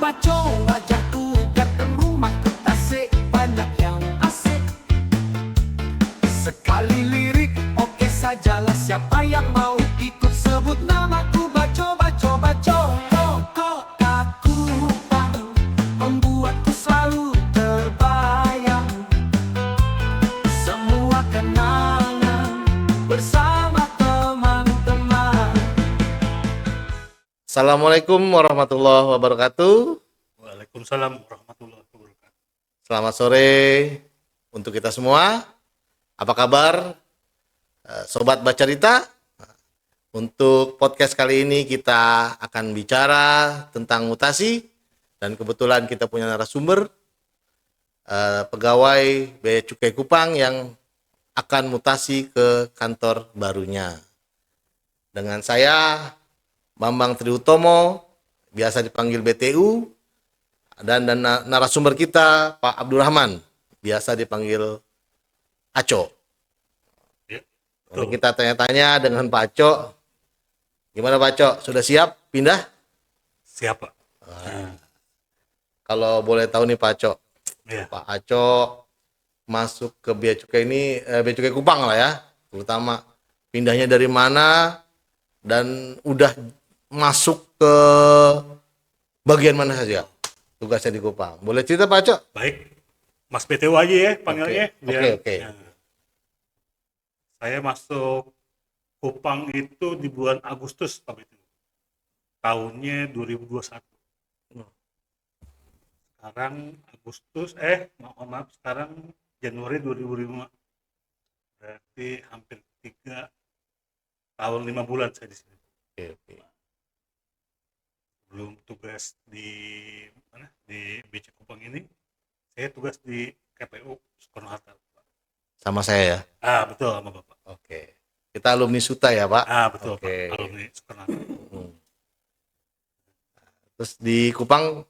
baco ajakku ketemu mak tasik banyak yang asik. Sekali lirik oke sajalah, siapa yang mau ikut sebut namaku. Baco baco baco kotaku Kupang membuatku selalu terbayang. Semua kenangan bersama teman-teman. Assalamualaikum warahmatullahi wabarakatuh. Waalaikumsalam warahmatullahi wabarakatuh. Selamat sore untuk kita semua. Apa kabar, Sobat Bacarita? Untuk podcast kali ini kita akan bicara tentang mutasi. Dan kebetulan kita punya narasumber, pegawai Bea Cukai Kupang yang akan mutasi ke kantor barunya. Dengan saya, Bambang Triutomo, biasa dipanggil BTU, dan narasumber kita Pak Abdurrahman, biasa dipanggil Aco. Ya, Nanti kita tanya-tanya dengan Pak Aco. Gimana Pak Aco, sudah siap pindah? Siapa? Kalau boleh tahu nih Pak Aco, Ya, Pak Aco masuk ke Bea Cukai ini, Bea Cukai Kupang lah ya, terutama pindahnya dari mana, dan udah masuk ke bagian mana saja tugasnya di Kupang. Boleh cerita Pak Aco? baik. Mas BTW aja ya panggilnya. Oke. Ya. Saya masuk Kupang itu di bulan Agustus Pak BTW. Tahunnya 2021. Sekarang Agustus, maaf, sekarang Januari 2005. Berarti hampir 3 tahun 5 bulan saya di sini. Oke. Belum tugas di mana, di BC Kupang ini, saya tugas di KPU Soekarno-Hatta. Sama saya ya. Betul, sama Bapak. Oke. Kita alumni Suta ya Pak. Betul, Oke. Pak, alumni Soekarno-Hatta. Terus di Kupang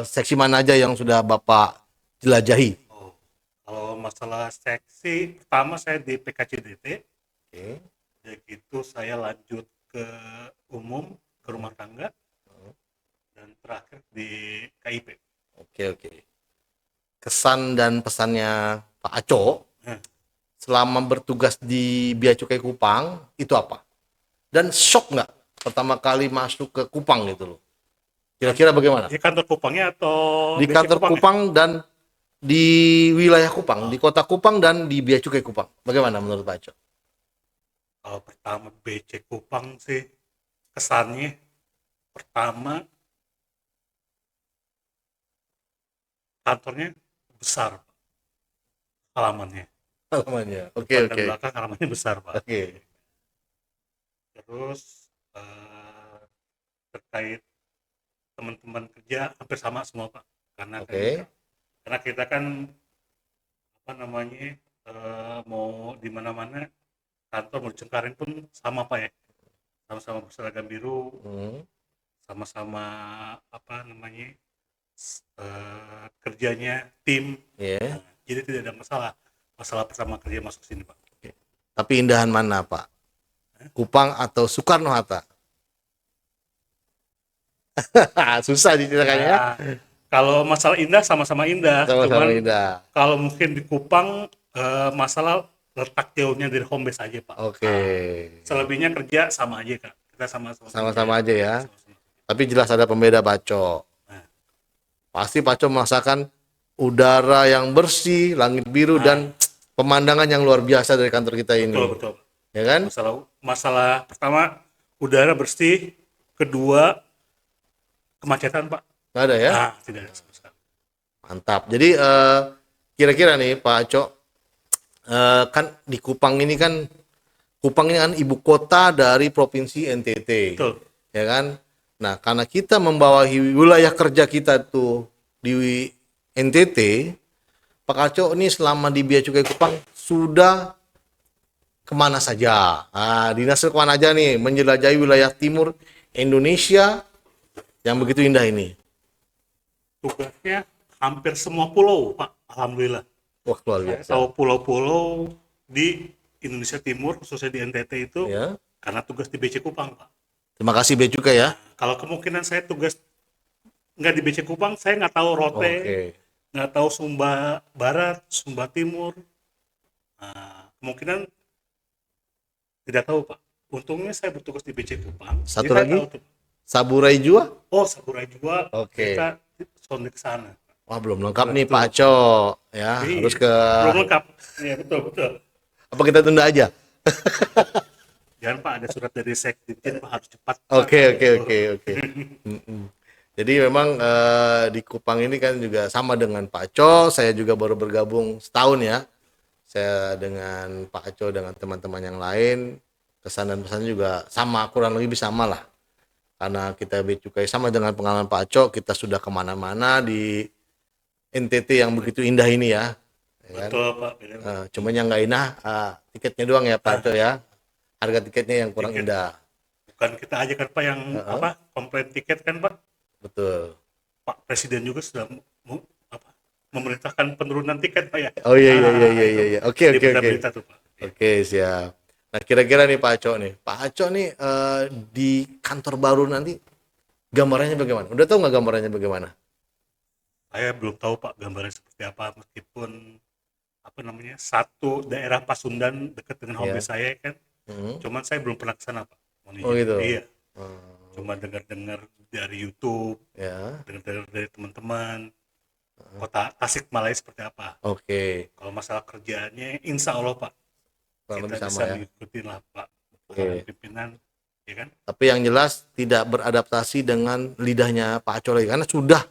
seksi mana aja yang sudah Bapak jelajahi? Kalau masalah seksi, pertama saya di PKCDT, Oke. udah gitu saya lanjut ke umum, ke rumah tangga, dan terakhir di KIP. Oke. Kesan dan pesannya Pak Aco selama bertugas di Bea Cukai Kupang itu apa? Dan shock nggak pertama kali masuk ke Kupang gitu loh? Kira-kira bagaimana? Di kantor Kupangnya atau Di BC kantor Kupangnya? Kupang dan di wilayah Kupang, di kota Kupang dan di Bea Cukai Kupang. Bagaimana menurut Pak Aco? Kalau pertama BC Kupang sih, kesannya pertama kantornya besar, Pak. Halamannya. Halamannya. Depan dan belakang halamannya besar, Pak. Oke. Terus terkait teman-teman kerja hampir sama semua, Pak. Karena kita kan apa namanya, mau di mana-mana kantor mau dicengkarin pun sama, Pak ya. Sama-sama berseragam biru, sama-sama apa namanya, kerjanya tim. Iya. Jadi tidak ada masalah pertama kerja masuk sini, Pak. Tapi indahan mana Pak? Kupang atau Soekarno-Hatta? Susah diceritakannya. Kalau masalah indah sama-sama indah, Sama-sama cuman indah. kalau mungkin di Kupang masalah letak jauhnya dari home base aja, Pak. Oke. Selebihnya kerja sama aja, Kak. Kita Sama-sama aja ya. Sama-sama. Tapi jelas ada pembeda Paco. Nah. Pasti Paco merasakan udara yang bersih, langit biru, dan pemandangan yang luar biasa dari kantor kita ini. Betul. Ya kan? Masalah pertama udara bersih, kedua kemacetan, Pak. Nggak ada ya? Tidak ada sama sekali. Mantap. Jadi kira-kira nih Pak Aco, kan di Kupang ini kan ibu kota dari provinsi NTT. Betul. Ya kan? Nah, karena kita membawahi wilayah kerja kita tuh di NTT, Pak Aco ini selama di Bea Cukai Kupang sudah kemana saja? Dinasnya kemana aja nih menjelajahi wilayah timur Indonesia yang begitu indah ini? Tugasnya hampir semua pulau, Pak. Alhamdulillah. Wah, luar Saya biasa. tahu pulau-pulau di Indonesia Timur, khususnya di NTT itu, Ya. karena tugas di BC Kupang, Pak. Terima kasih Bea Cukai ya. Kalau kemungkinan saya tugas nggak di BC Kupang, saya nggak tahu Rote, Oke. nggak tahu Sumba Barat, Sumba Timur. Nah, kemungkinan tidak tahu Pak. Untungnya saya bertugas di BC Kupang. Satu Jadi saya lagi? tahu tuh. Saburai Jua? Oh, Sakurai juga. Oke. Kita sound ke sana. Wah, belum lengkap nih Betul. Pak Aco. Ya, Iya, harus ke belum lengkap. Iya, betul, betul. apa kita tunda aja? Jangan Pak, ada surat dari Sekdikjen Pak, harus cepat. Pak. Oke. Mm-mm. Jadi memang di Kupang ini kan juga sama dengan Pak Aco, saya juga baru bergabung setahun ya. Saya dengan Pak Aco dengan teman-teman yang lain, kesan dan pesan juga sama, kurang lebih sama lah. Karena kita Bea Cukai sama dengan pengalaman Pak Aco, kita sudah kemana-mana di NTT yang begitu indah ini ya. Ya kan? Betul Pak. Benar. Cuman yang nggak indah tiketnya doang ya Pak Aco ya. Harga tiketnya yang kurang Tiket. indah. Bukan kita aja kan Pak yang apa komplain tiket kan Pak. Betul. Pak Presiden juga sudah memerintahkan penurunan tiket Pak ya. Oh iya. Itu. Oke. Di berita tuh Pak. Oke, siap. Nah, kira-kira nih Pak Aco nih. Pak Aco nih di kantor baru nanti gambarannya bagaimana? Udah tahu nggak gambarannya bagaimana? Saya belum tahu Pak gambarnya seperti apa, meskipun apa namanya satu daerah Pasundan dekat dengan home Iya. base saya kan. Hmm. Cuman saya belum pernah ke sana Pak. Mohon Oh izin. gitu. Iya. Hmm, Cuma dengar-dengar dari YouTube, ya. dengar-dengar dari teman-teman. Kota Tasikmalaya seperti apa. Oke. Kalau masalah kerjaannya, insya Allah Pak, Kurang kita lebih sama bisa ya. mengikuti lah Pak. Oke. Arahan pimpinan, ya kan? Tapi yang jelas tidak beradaptasi dengan lidahnya Pak Aco lagi karena sudah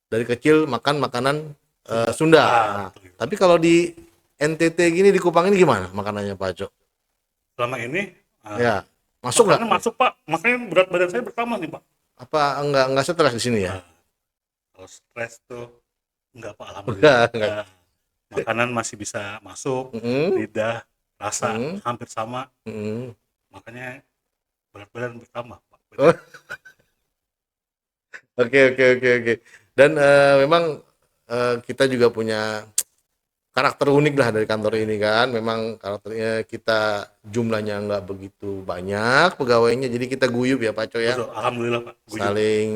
dari kecil makan makanan Sunda. Nah, betul. tapi kalau di NTT gini di Kupang ini gimana makanannya Pak Aco? Selama ini, Ya, masuk nggak? makanan masuk Pak, makanya berat badan saya bertambah nih Pak. Apa enggak stres di sini ya? Kalau stres tuh enggak Pak, alhamdulillah. Enggak. Makanan masih bisa masuk, Mm-mm. lidah, rasa Mm. hampir sama, Mm. makanya berat badan bertambah Pak. Oh. Oke. Dan memang kita juga punya karakter unik lah dari kantor ini kan. Memang karakternya kita jumlahnya nggak begitu banyak pegawainya, jadi kita guyup ya Pak Coy ya. Betul, alhamdulillah Pak. Gua juga. Saling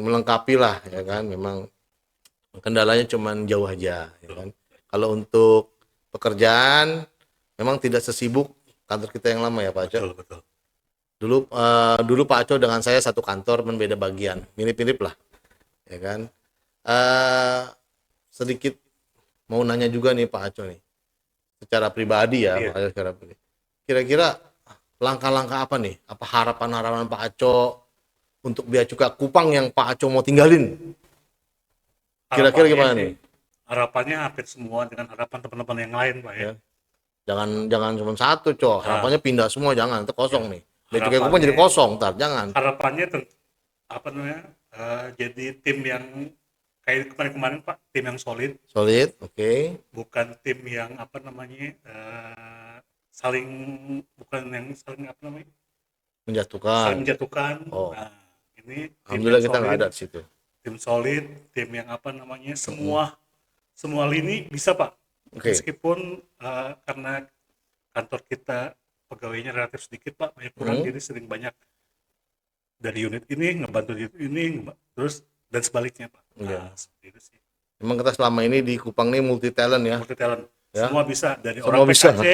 melengkapi lah ya kan. Memang kendalanya cuman jauh aja ya kan. Kalau untuk pekerjaan memang tidak sesibuk kantor kita yang lama ya Pak Coy. Betul. Dulu Pak Aco dengan saya satu kantor beda bagian, mirip-mirip lah, ya kan. Sedikit mau nanya juga nih Pak Aco nih, secara pribadi ya, Iya. Pak Aco secara pribadi. Kira-kira langkah-langkah apa nih? Apa harapan-harapan Pak Aco untuk Bea Cukai Kupang yang Pak Aco mau tinggalin? Kira-kira Harapannya gimana sih, nih? Harapannya hampir semua dengan harapan teman-teman yang lain Pak ya. Ya. Jangan cuma satu, Cok. Harapannya pindah semua, jangan. Itu kosong nih. Bea Cukai Kupang Harapannya- jadi kosong, ntar jangan. Harapannya jadi tim yang kayak kemarin-kemarin Pak, tim yang solid, Solid, oke. bukan tim yang saling bukan yang saling saling Menjatuhkan. menjatuhkan. Oh. Nah, ini tim Alhamdulillah yang kita nggak solid, ada di situ. tim solid, tim yang semua lini bisa Pak. Oke. Meskipun karena kantor kita pegawainya relatif sedikit Pak, banyak kurang, jadi sering banyak dari unit ini ngebantu unit ini, terus dan sebaliknya Pak. Iya. Nah, seperti itu sih. Memang kita selama ini di Kupang ini multi talent ya. Multi talent. Ya. Semua bisa, dari Semua orang bisa. PKC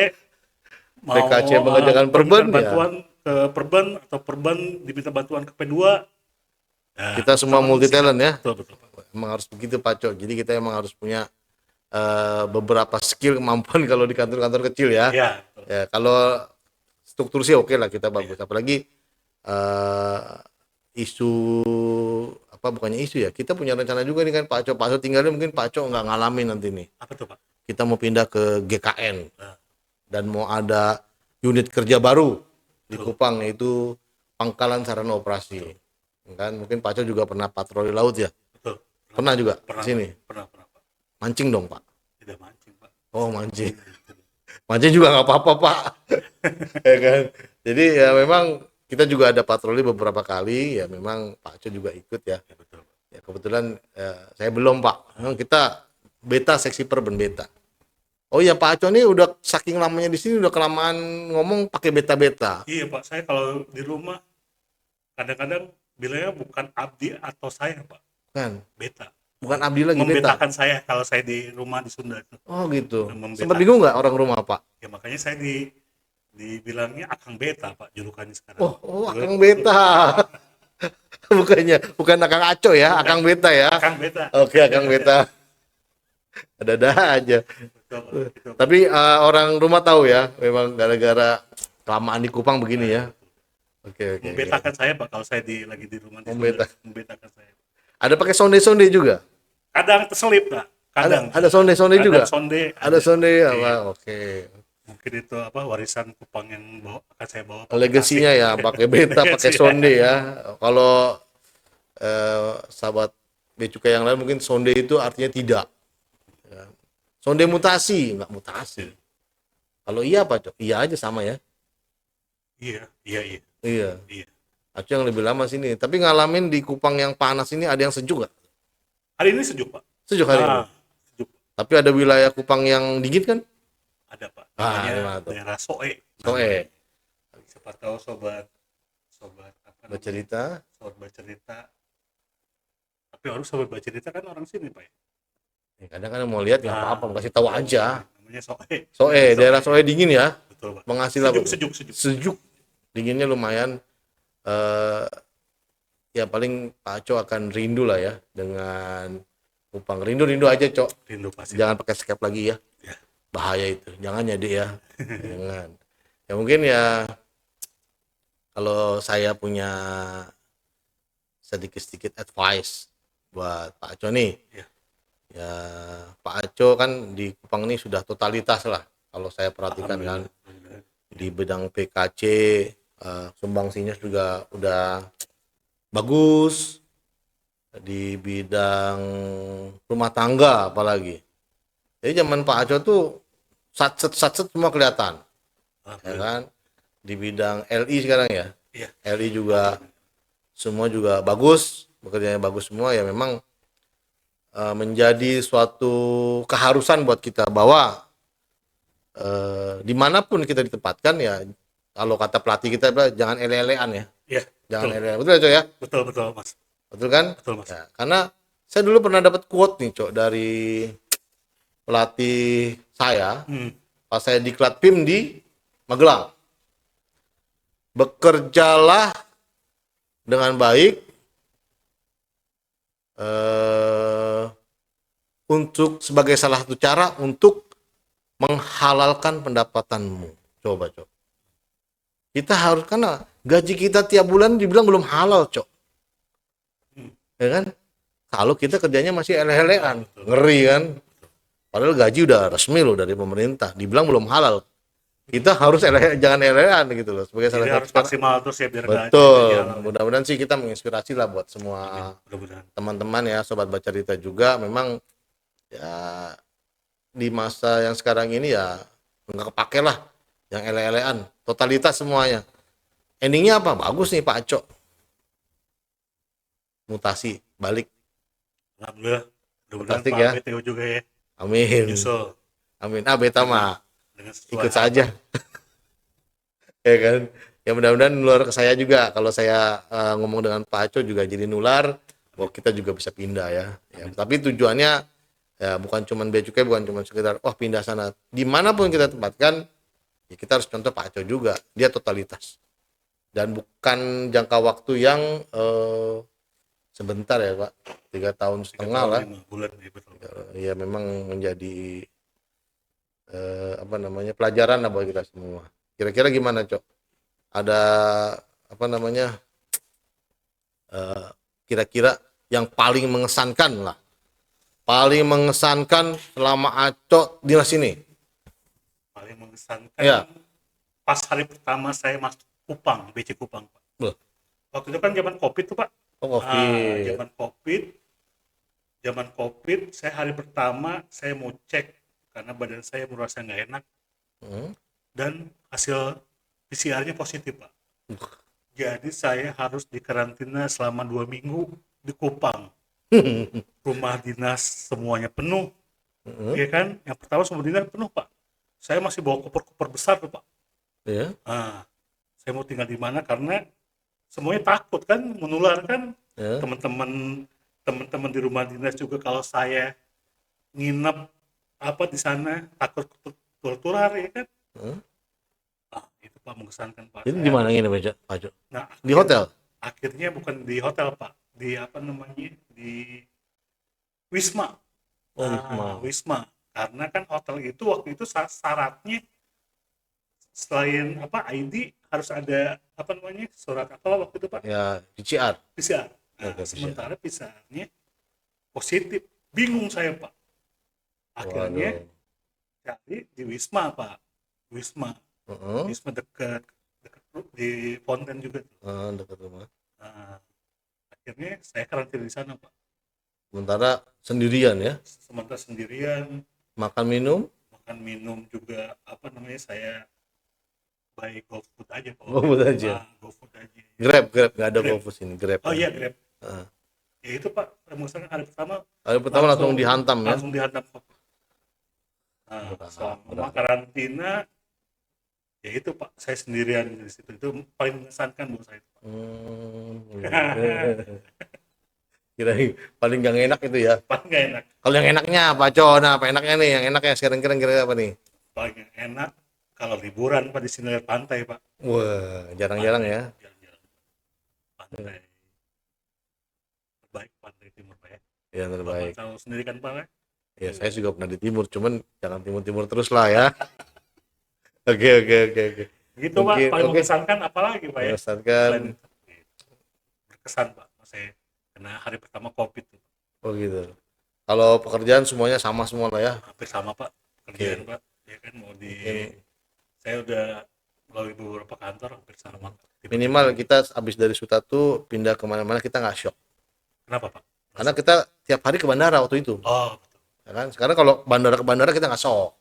mau PKC mengerjakan perban, permintaan ya. bantuan ke perban, atau perban diminta bantuan ke P2. Nah, Kita semua multi talent ya. betul Pak. Emang harus begitu Pak Cok. Jadi kita emang harus punya beberapa skill kemampuan kalau di kantor-kantor kecil ya. Ya, betul. Ya, kalau struktur sih oke lah kita bagus. Apalagi isu apa bukannya isu ya. Kita punya rencana juga nih kan Pak Cok. Pak Cok tinggalnya mungkin Pak Cok nggak ngalamin nanti nih. Apa tuh Pak? Kita mau pindah ke GKN Nah. dan mau ada unit kerja baru di Kupang, yaitu Pangkalan Sarana Operasi. Kan mungkin Pak Cok juga pernah patroli laut ya. Betul. Pernah juga Pernah, di sini. Pernah Pak. Mancing dong Pak. Tidak mancing Pak. Oh mancing. Mancing juga nggak apa-apa Pak. Ya kan. Jadi ya memang kita juga ada patroli beberapa kali, ya memang Pak Cok juga ikut ya. Ya, betul Pak. Ya kebetulan saya belum Pak. Memang kita beta seksi perben beta. Oh iya Pak Aco nih udah saking lamanya di sini udah kelamaan ngomong pakai beta-beta. Iya Pak, saya kalau di rumah kadang-kadang bilangnya bukan abdi atau saya Pak. Kan? Beta. Bukan abdi lagi, beta. Membetakan saya kalau saya di rumah di Sunda itu. Oh gitu. Membetakan. Sempat bingung nggak orang rumah, Pak? Ya makanya saya dibilangnya Akang Beta, Pak, julukannya sekarang. Akang beta. Bukan Akang Aco ya, Akang beta ya. Akang Beta. Oke, Akang beta. Ada aja. Betul, Pak. Betul, Pak. Tapi orang rumah tahu ya, memang gara-gara kelamaan di Kupang begini ya. Oke. Membetakan saya, Pak, kalau saya lagi di rumah di Sunda. Membetakan saya. Ada pakai sonde-sonde juga? Kadang terselip, Pak. Kadang. Ada sonde-sonde juga? Sonde. Ada sonde ya, Iya. Pak. Oke. Mungkin itu warisan Kupang yang akan saya bawa. Pak. Legasinya ya, pakai beta, pakai sonde ya. Kalau sahabat becukai yang lain mungkin sonde itu artinya tidak. Ya. Sonde mutasi, enggak mutasi. Kalau iya apa, Cok? Iya aja sama ya. Iya. Iya. Aceh yang lebih lama sini. Tapi ngalamin di Kupang yang panas ini ada yang sejuk nggak? Hari ini sejuk, Pak. Sejuk hari ini. Sejuk. Tapi ada wilayah Kupang yang dingin kan? Ada, Pak. Gimana Namanya tuh? daerah Soe. Soe. Siapa tahu sobat apa namanya? Bercerita. Sobat bercerita. Tapi harus sobat bercerita kan orang sini, Pak. Ya, kadang-kadang mau lihat nggak apa-apa, kasih tahu aja. Namanya Soe. Soe, daerah Soe dingin ya. Betul, Pak. Penghasil apa? Sejuk. Sejuk. Dinginnya lumayan. Ya paling Pak Aco akan rindu lah ya dengan Kupang. Rindu aja, Cok. Rindu pasti. Jangan pakai skep lagi ya. Ya. Bahaya itu. Jangan ya, Dek ya. Jangan. Ya mungkin ya kalau saya punya sedikit-sedikit advice buat Pak Aco nih. Ya. Ya Pak Aco kan di Kupang ini sudah totalitas lah kalau saya perhatikan kan. Alhamdulillah. Di bidang PKC sumbangsinya juga udah bagus, di bidang rumah tangga apalagi. Jadi zaman Pak Aco tuh satset semua kelihatan, ya kan? Di bidang LI sekarang ya, Iya. LI juga semua juga bagus, bekerjanya bagus semua ya memang menjadi suatu keharusan buat kita bahwa dimanapun kita ditempatkan ya, kalau kata pelatih kita jangan ele-elean ya. Iya. Jangan Betul. ele-elean. Betul ya, Cok ya? Betul, Mas. Betul kan? Betul, Mas. Ya, karena saya dulu pernah dapat quote nih, Cok, dari pelatih saya pas saya diklat PIM di Magelang. Bekerjalah dengan baik untuk sebagai salah satu cara untuk menghalalkan pendapatanmu. Coba, Cok. Kita harus, karena gaji kita tiap bulan dibilang belum halal, Cok. Ya kan? Kalau kita kerjanya masih ele-elean, ngeri kan? Padahal gaji udah resmi loh dari pemerintah, dibilang belum halal. Kita harus jangan ele-elean gitu loh. Sebagai salah Jadi harus satu maksimal terus ya biar betul. jalan. Mudah-mudahan sih kita menginspirasi lah buat semua Mudah-mudahan. teman-teman ya, sobat bercerita juga. Memang ya di masa yang sekarang ini ya nggak kepake lah yang ele-elean, totalitas semuanya. Endingnya apa? Bagus nih Pak Aco. Mutasi, balik. Alhamdulillah. Mudah-mudahan Fantastik Pak ya. BTO juga ya. Amin. Nyusul Amin. Beta mah dengan sesuai ikut saja. Ya kan? Ya mudah-mudahan nular ke saya juga. Kalau saya ngomong dengan Pak Aco juga jadi nular, bahwa kita juga bisa pindah ya. Tapi tujuannya ya bukan cuma bea cukai, bukan cuma sekedar pindah sana. Dimanapun kita tempatkan, ya kita harus contoh Pak Aco juga. Dia totalitas. Dan bukan jangka waktu yang sebentar ya Pak, 3 tahun setengah lah. 5 bulan ya, betul. Ya memang menjadi pelajaran lah buat kita semua. Kira-kira gimana, Cok? Ada kira-kira yang paling mengesankan lah, paling mengesankan selama Aco dinas ini? Paling mengesankan Ya. pas hari pertama saya masuk Kupang, BC Kupang, Pak. Loh. Waktu itu kan zaman Covid tuh, Pak. Covid. Zaman Covid, saya hari pertama saya mau cek karena badan saya merasa nggak enak dan hasil PCR-nya positif, Pak. Jadi saya harus dikarantina selama 2 minggu di Kupang. Rumah dinas semuanya penuh, ya kan? Yang pertama semua dinas penuh, Pak. Saya masih bawa koper-koper besar tuh, Pak. Ya. Saya mau tinggal di mana karena semuanya takut kan menular kan. Ya. Teman-teman teman-teman di rumah dinas juga kalau saya nginep di sana takut tertular ya kan. Itu Pak mengesankan Pak. Itu di mana ini Pak Jo? Nah, Di hotel? akhirnya bukan di hotel Pak, di di Wisma. Oh, Wisma. Wisma. Karena kan hotel itu waktu itu syaratnya selain ID harus ada surat apa waktu itu Pak? Ya, PCR. PCR. Oke, Sementara PCR-nya positif. Bingung saya Pak. Akhirnya cari di Wisma Pak. Wisma dekat di Ponten juga tuh. Dekat rumah. Akhirnya saya karantina di sana Pak. Sementara sendirian ya? Sementara sendirian. Makan minum juga saya by GoFood aja Pak. GoFood aja. GoFood aja. Grab nggak ada GoFood sini, Grab. Oh iya Grab. Ya itu Pak, misalkan hari pertama langsung dihantam ya? Langsung dihantam Pak. Selama karantina ya itu Pak, saya sendirian di situ. Itu paling mengesankan buat saya Pak. Kira paling gak enak itu ya? Paling gak enak. Kalau yang enaknya apa Co? Nah, apa enaknya nih? Yang enaknya sekarang kira-kira apa nih? Paling enak kalau liburan Pak di sini lihat pantai Pak. Wah, jarang-jarang ya. Jarang-jarang. Pantai. Terbaik pantai timur Pak ya. Ya, terbaik. Tahu sendiri kan Pak ya? Ya, saya juga pernah di timur, cuman jangan timur-timur terus lah ya. Oke. Gitu Pak, paling mengesankan apalagi Pak ya? Mengesankan. Berkesan Pak, saya kena hari pertama COVID. Oh gitu. Kalau pekerjaan semuanya sama semua lah ya? Hampir sama Pak, pekerjaan Pak. Ya kan saya udah melalui beberapa kantor hampir sama. Minimal kita habis dari Sutatu pindah kemana-mana kita nggak shock. Kenapa Pak? Karena kita tiap hari ke bandara waktu itu. Oh betul. Ya kan? Sekarang kalau bandara ke bandara kita nggak shock.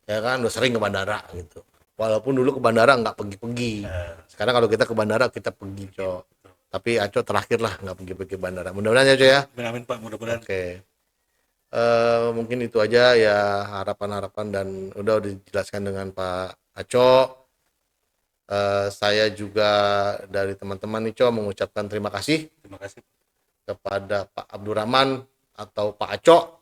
Ya kan, udah sering ke bandara gitu. Walaupun dulu ke bandara nggak pergi-pergi. Sekarang kalau kita ke bandara kita pergi Cok. Tapi Aco terakhir lah nggak pergi-pergi bandara. Mudah-mudahan ya Cok ya. Amin Pak, mudah-mudahan. Oke. Mungkin itu aja ya harapan-harapan dan udah dijelaskan dengan Pak Aco. Saya juga dari teman-teman nih Cok mengucapkan terima kasih. Terima kasih Kepada Pak Abdurrahman atau Pak Aco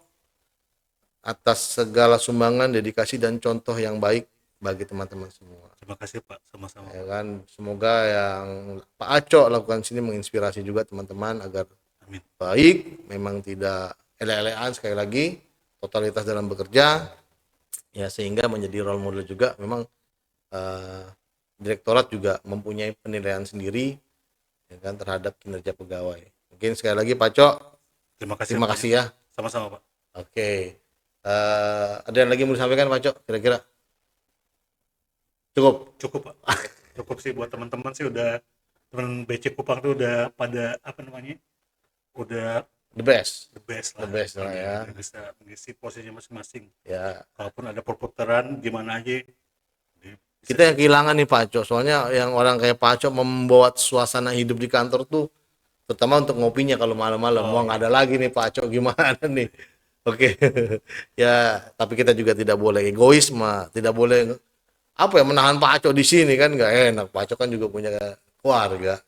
atas segala sumbangan, dedikasi dan contoh yang baik bagi teman-teman semua. Terima kasih Pak, sama-sama. Ya kan, semoga yang Pak Aco lakukan sini menginspirasi juga teman-teman agar Amin. Baik, memang tidak ele-elean sekali lagi, totalitas dalam bekerja, ya sehingga menjadi role model juga. Memang direktorat juga mempunyai penilaian sendiri ya kan, terhadap kinerja pegawai. Mungkin sekali lagi Pak Aco, terima kasih ya. Sama-sama Pak. Oke. Ada yang lagi mau disampaikan Pak Cok kira-kira? Cukup Pak. Cukup sih buat teman-teman sih, udah teman BC Kupang tuh udah pada udah the best lah ya. Bisa mengisi posisinya masing-masing Ya. Kalaupun ada perputaran gimana aja kita yang kehilangan nih Pak Cok, soalnya yang orang kayak Pak Cok membuat suasana hidup di kantor tuh, terutama untuk ngopinya kalau malam-malam. Mau nggak ada lagi nih Pak Cok, gimana nih? Oke. Ya, tapi kita juga tidak boleh egois, tidak boleh menahan Pak Aco di sini kan nggak enak. Pak Aco kan juga punya keluarga.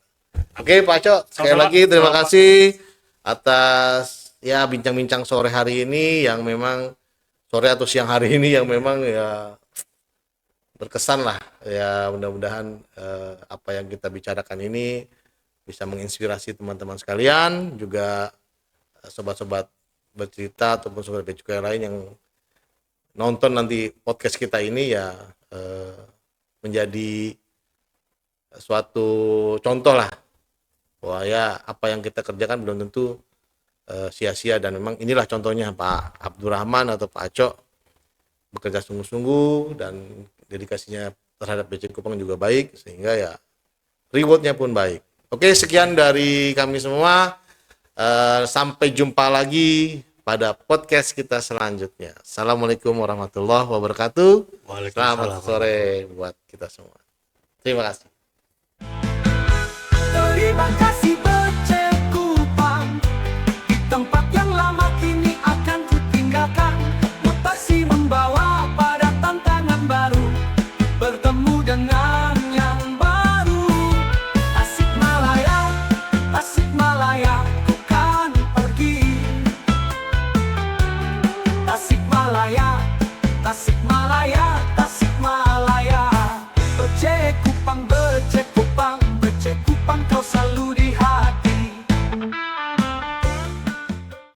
Oke, Pak Aco, sekali lagi terima kasih atas ya bincang-bincang sore hari ini yang memang sore atau siang hari ini yang memang ya berkesan lah. Ya, mudah-mudahan apa yang kita bicarakan ini bisa menginspirasi teman-teman sekalian, juga sobat-sobat bercerita ataupun sobat becukai lain yang nonton nanti podcast kita ini ya menjadi suatu contoh lah bahwa ya apa yang kita kerjakan belum tentu sia-sia, dan memang inilah contohnya Pak Abdurrahman atau Pak Aco bekerja sungguh-sungguh dan dedikasinya terhadap BC Kupang juga baik, sehingga ya rewardnya pun baik. Oke, sekian dari kami semua. Sampai jumpa lagi pada podcast kita selanjutnya. Assalamualaikum warahmatullahi wabarakatuh. Selamat sore buat kita semua. Terima kasih. Terima kasih BC Kupang. Di tempat yang lama kini akan kutinggalkan. Mutasi membawa pada tantangan baru. Bertemu